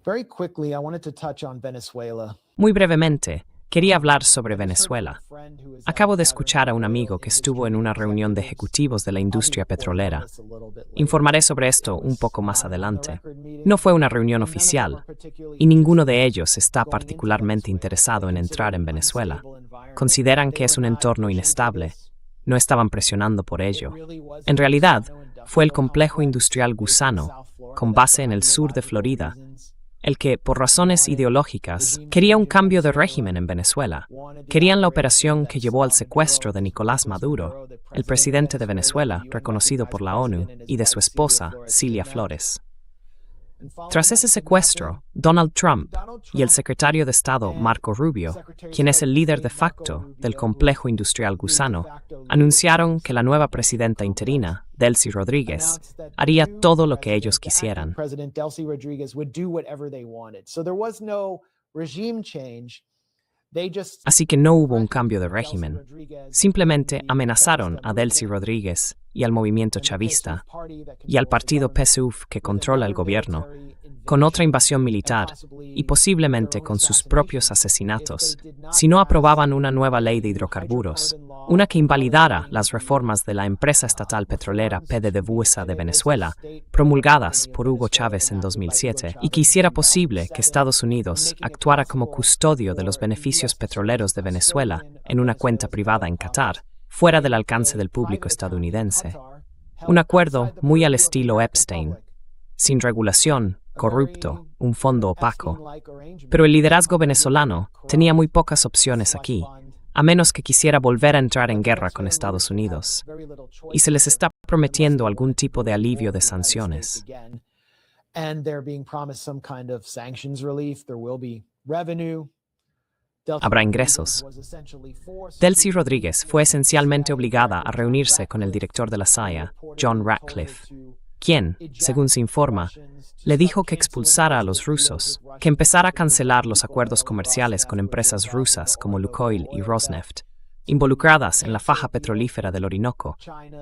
Very quickly, I wanted to touch on Venezuela. Muy brevemente, quería hablar sobre Venezuela. Acabo de escuchar a un amigo que estuvo en una reunión de ejecutivos de la industria petrolera. Informaré sobre esto un poco más adelante. No fue una reunión oficial, y ninguno de ellos está particularmente interesado en entrar en Venezuela. Consideran que es un entorno inestable. No estaban presionando por ello. En realidad, fue el complejo industrial Gusano, con base en el sur de Florida, el que, por razones ideológicas, quería un cambio de régimen en Venezuela. Querían la operación que llevó al secuestro de Nicolás Maduro, el presidente de Venezuela, reconocido por la ONU, y de su esposa, Cilia Flores. Tras ese secuestro, Donald Trump y el secretario de Estado Marco Rubio, quien es el líder de facto del complejo industrial Gusano, anunciaron que la nueva presidenta interina, Delcy Rodríguez, haría todo lo que ellos quisieran. Así que no hubo un cambio de régimen. Simplemente amenazaron a Delcy Rodríguez y al movimiento chavista y al partido PSUV que controla el gobierno con otra invasión militar y posiblemente con sus propios asesinatos si no aprobaban una nueva ley de hidrocarburos, una que invalidara las reformas de la empresa estatal petrolera PDVSA de Venezuela, promulgadas por Hugo Chávez en 2007, y que hiciera posible que Estados Unidos actuara como custodio de los beneficios petroleros de Venezuela en una cuenta privada en Qatar, fuera del alcance del público estadounidense. Un acuerdo muy al estilo Epstein, sin regulación, corrupto, un fondo opaco. Pero el liderazgo venezolano tenía muy pocas opciones aquí, a menos que quisiera volver a entrar en guerra con Estados Unidos. Y se les está prometiendo algún tipo de alivio de sanciones. Habrá ingresos. Delcy Rodríguez fue esencialmente obligada a reunirse con el director de la CIA, John Ratcliffe, quien, según se informa, le dijo que expulsara a los rusos, que empezara a cancelar los acuerdos comerciales con empresas rusas como Lukoil y Rosneft, involucradas en la faja petrolífera del Orinoco,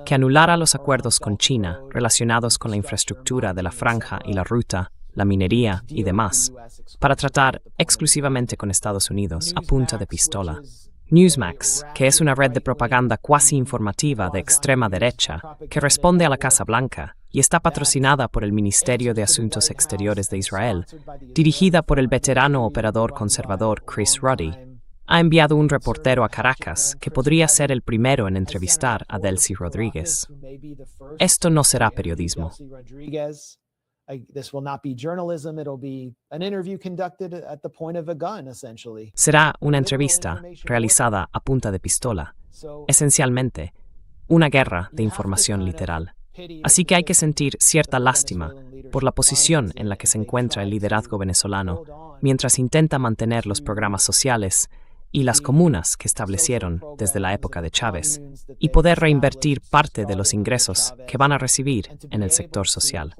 que anulara los acuerdos con China relacionados con la infraestructura de la franja y la ruta, la minería y demás, para tratar exclusivamente con Estados Unidos a punta de pistola. Newsmax, que es una red de propaganda cuasi informativa de extrema derecha que responde a la Casa Blanca y está patrocinada por el Ministerio de Asuntos Exteriores de Israel, dirigida por el veterano operador conservador Chris Ruddy, ha enviado un reportero a Caracas que podría ser el primero en entrevistar a Delcy Rodríguez. Esto no será periodismo. Será una entrevista realizada a punta de pistola, esencialmente, una guerra de información literal. Así que hay que sentir cierta lástima por la posición en la que se encuentra el liderazgo venezolano mientras intenta mantener los programas sociales y las comunas que establecieron desde la época de Chávez y poder reinvertir parte de los ingresos que van a recibir en el sector social.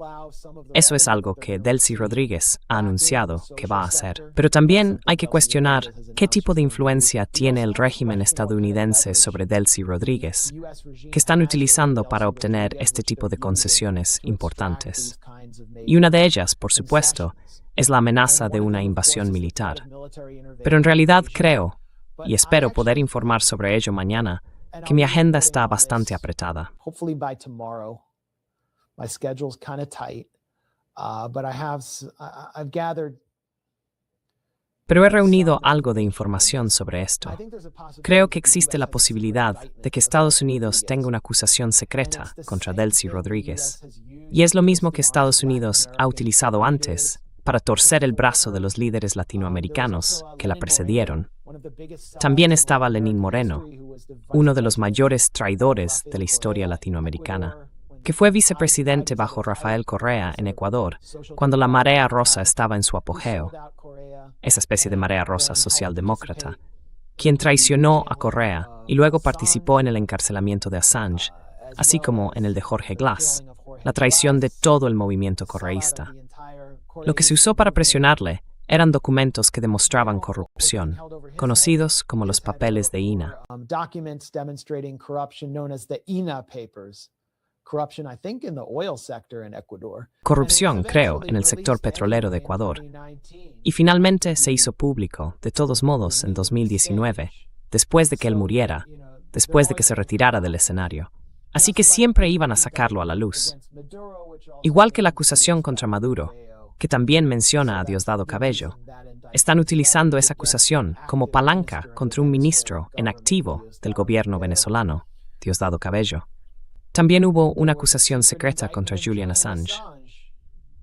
Eso es algo que Delcy Rodríguez ha anunciado que va a hacer. Pero también hay que cuestionar qué tipo de influencia tiene el régimen estadounidense sobre Delcy Rodríguez, que están utilizando para obtener este tipo de concesiones importantes. Y una de ellas, por supuesto, es la amenaza de una invasión militar. Pero en realidad creo, y espero poder informar sobre ello mañana, que mi agenda está bastante apretada. Pero he reunido algo de información sobre esto. Creo que existe la posibilidad de que Estados Unidos tenga una acusación secreta contra Delcy Rodríguez. Y es lo mismo que Estados Unidos ha utilizado antes para torcer el brazo de los líderes latinoamericanos que la precedieron. También estaba Lenín Moreno, uno de los mayores traidores de la historia latinoamericana, que fue vicepresidente bajo Rafael Correa en Ecuador, cuando la marea rosa estaba en su apogeo, esa especie de marea rosa socialdemócrata, quien traicionó a Correa y luego participó en el encarcelamiento de Assange, así como en el de Jorge Glass, la traición de todo el movimiento correísta. Lo que se usó para presionarle eran documentos que demostraban corrupción, conocidos como los papeles de INA. corruption, I think, in the oil sector in Ecuador. Corrupción, creo, en el sector petrolero de Ecuador. Y finalmente se hizo público, de todos modos, en 2019, después de que él muriera, después de que se retirara del escenario. Así que siempre iban a sacarlo a la luz. Igual que la acusación contra Maduro, que también menciona a Diosdado Cabello. Están utilizando esa acusación como palanca contra un ministro en activo del gobierno venezolano, Diosdado Cabello. También hubo una acusación secreta contra Julian Assange.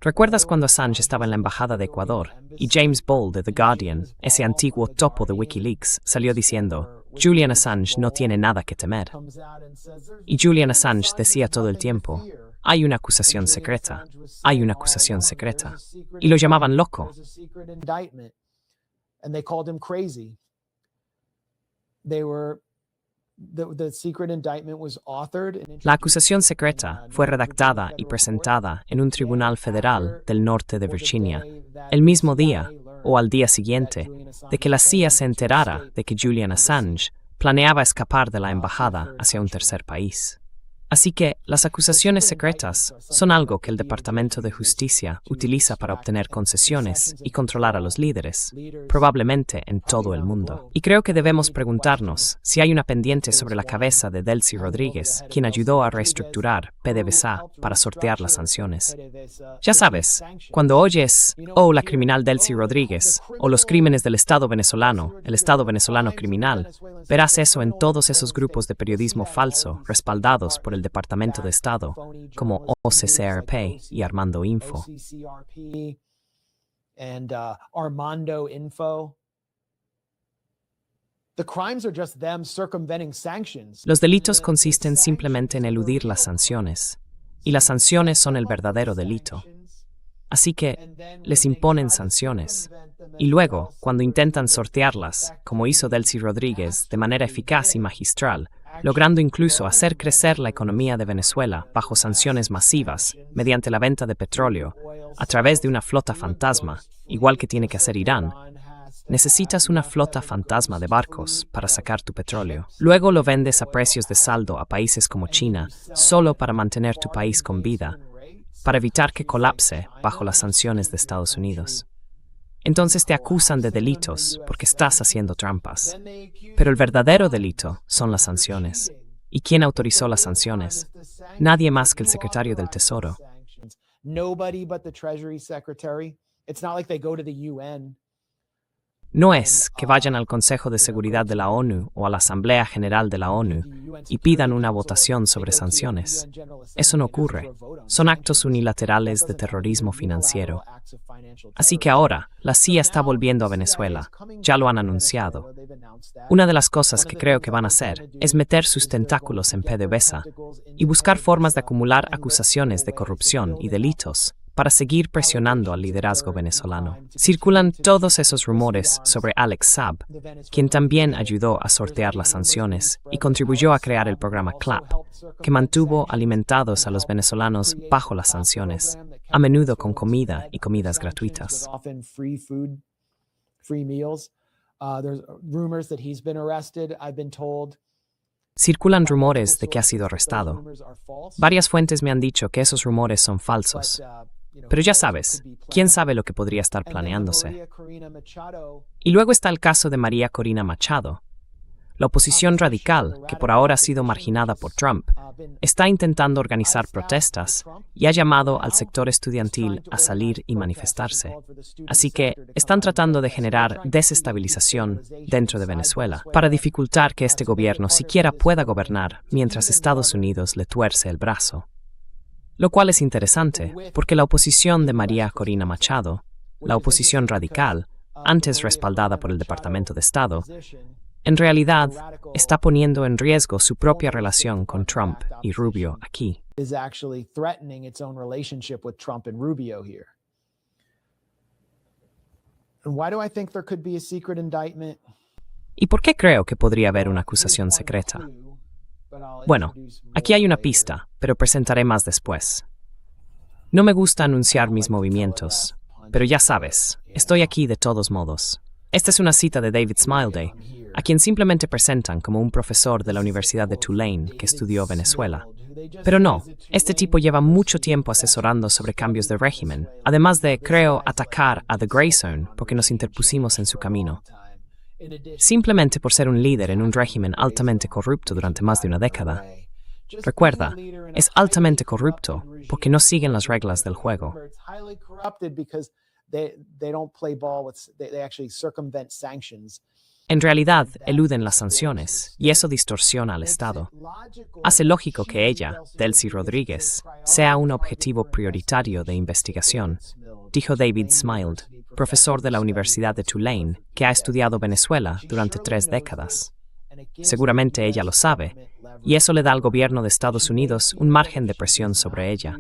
¿Recuerdas cuando Assange estaba en la embajada de Ecuador y James Ball de The Guardian, ese antiguo topo de Wikileaks, salió diciendo: Julian Assange no tiene nada que temer? Y Julian Assange decía todo el tiempo: hay una acusación secreta, hay una acusación secreta. Y lo llamaban loco. La acusación secreta fue redactada y presentada en un tribunal federal del norte de Virginia, el mismo día, o al día siguiente, de que la CIA se enterara de que Julian Assange planeaba escapar de la embajada hacia un tercer país. Así que las acusaciones secretas son algo que el Departamento de Justicia utiliza para obtener concesiones y controlar a los líderes, probablemente en todo el mundo. Y creo que debemos preguntarnos si hay una pendiente sobre la cabeza de Delcy Rodríguez, quien ayudó a reestructurar PDVSA para sortear las sanciones. Ya sabes, cuando oyes, oh, la criminal Delcy Rodríguez, o los crímenes del Estado venezolano, el Estado venezolano criminal, verás eso en todos esos grupos de periodismo falso respaldados por el Departamento de Estado, como OCCRP y Armando Info. Los delitos consisten simplemente en eludir las sanciones, y las sanciones son el verdadero delito. Así que les imponen sanciones. Y luego, cuando intentan sortearlas, como hizo Delcy Rodríguez, de manera eficaz y magistral, logrando incluso hacer crecer la economía de Venezuela bajo sanciones masivas, mediante la venta de petróleo, a través de una flota fantasma, igual que tiene que hacer Irán. Necesitas una flota fantasma de barcos para sacar tu petróleo. Luego lo vendes a precios de saldo a países como China, solo para mantener tu país con vida, para evitar que colapse bajo las sanciones de Estados Unidos. Entonces te acusan de delitos porque estás haciendo trampas. Pero el verdadero delito son las sanciones. ¿Y quién autorizó las sanciones? Nadie más que el secretario del Tesoro. No es que vayan al Consejo de Seguridad de la ONU o a la Asamblea General de la ONU y pidan una votación sobre sanciones. Eso no ocurre. Son actos unilaterales de terrorismo financiero. Así que ahora, la CIA está volviendo a Venezuela. Ya lo han anunciado. Una de las cosas que creo que van a hacer es meter sus tentáculos en PDVSA y buscar formas de acumular acusaciones de corrupción y delitos para seguir presionando al liderazgo venezolano. Circulan todos esos rumores sobre Alex Saab, quien también ayudó a sortear las sanciones y contribuyó a crear el programa CLAP, que mantuvo alimentados a los venezolanos bajo las sanciones, a menudo con comida y comidas gratuitas. Circulan rumores de que ha sido arrestado. Varias fuentes me han dicho que esos rumores son falsos. Pero ya sabes, ¿quién sabe lo que podría estar planeándose? Y luego está el caso de María Corina Machado. La oposición radical, que por ahora ha sido marginada por Trump, está intentando organizar protestas y ha llamado al sector estudiantil a salir y manifestarse. Así que están tratando de generar desestabilización dentro de Venezuela para dificultar que este gobierno siquiera pueda gobernar mientras Estados Unidos le tuerce el brazo. Lo cual es interesante, porque la oposición de María Corina Machado, la oposición radical, antes respaldada por el Departamento de Estado, en realidad está poniendo en riesgo su propia relación con Trump y Rubio aquí. ¿Y por qué creo que podría haber una acusación secreta? Bueno, aquí hay una pista, pero presentaré más después. No me gusta anunciar mis movimientos, pero ya sabes, estoy aquí de todos modos. Esta es una cita de David Smiley, a quien simplemente presentan como un profesor de la Universidad de Tulane que estudió Venezuela. Pero no, este tipo lleva mucho tiempo asesorando sobre cambios de régimen, además de, creo, atacar a The Grey Zone porque nos interpusimos en su camino. Simplemente por ser un líder en un régimen altamente corrupto durante más de una década. Recuerda, es altamente corrupto porque no siguen las reglas del juego. En realidad, eluden las sanciones, y eso distorsiona al Estado. Hace lógico que ella, Delcy Rodríguez, sea un objetivo prioritario de investigación, dijo David Smild, profesor de la Universidad de Tulane, que ha estudiado Venezuela durante 3 décadas. Seguramente ella lo sabe, y eso le da al gobierno de Estados Unidos un margen de presión sobre ella.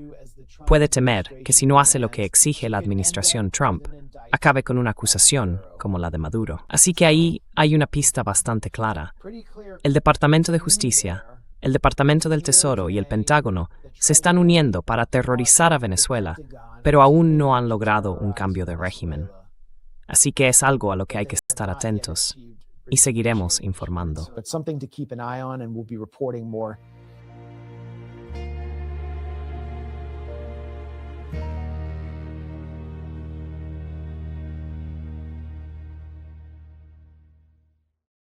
Puede temer que si no hace lo que exige la administración Trump, acabe con una acusación como la de Maduro. Así que ahí hay una pista bastante clara. El Departamento de Justicia, el Departamento del Tesoro y el Pentágono se están uniendo para aterrorizar a Venezuela, pero aún no han logrado un cambio de régimen. Así que es algo a lo que hay que estar atentos y seguiremos informando.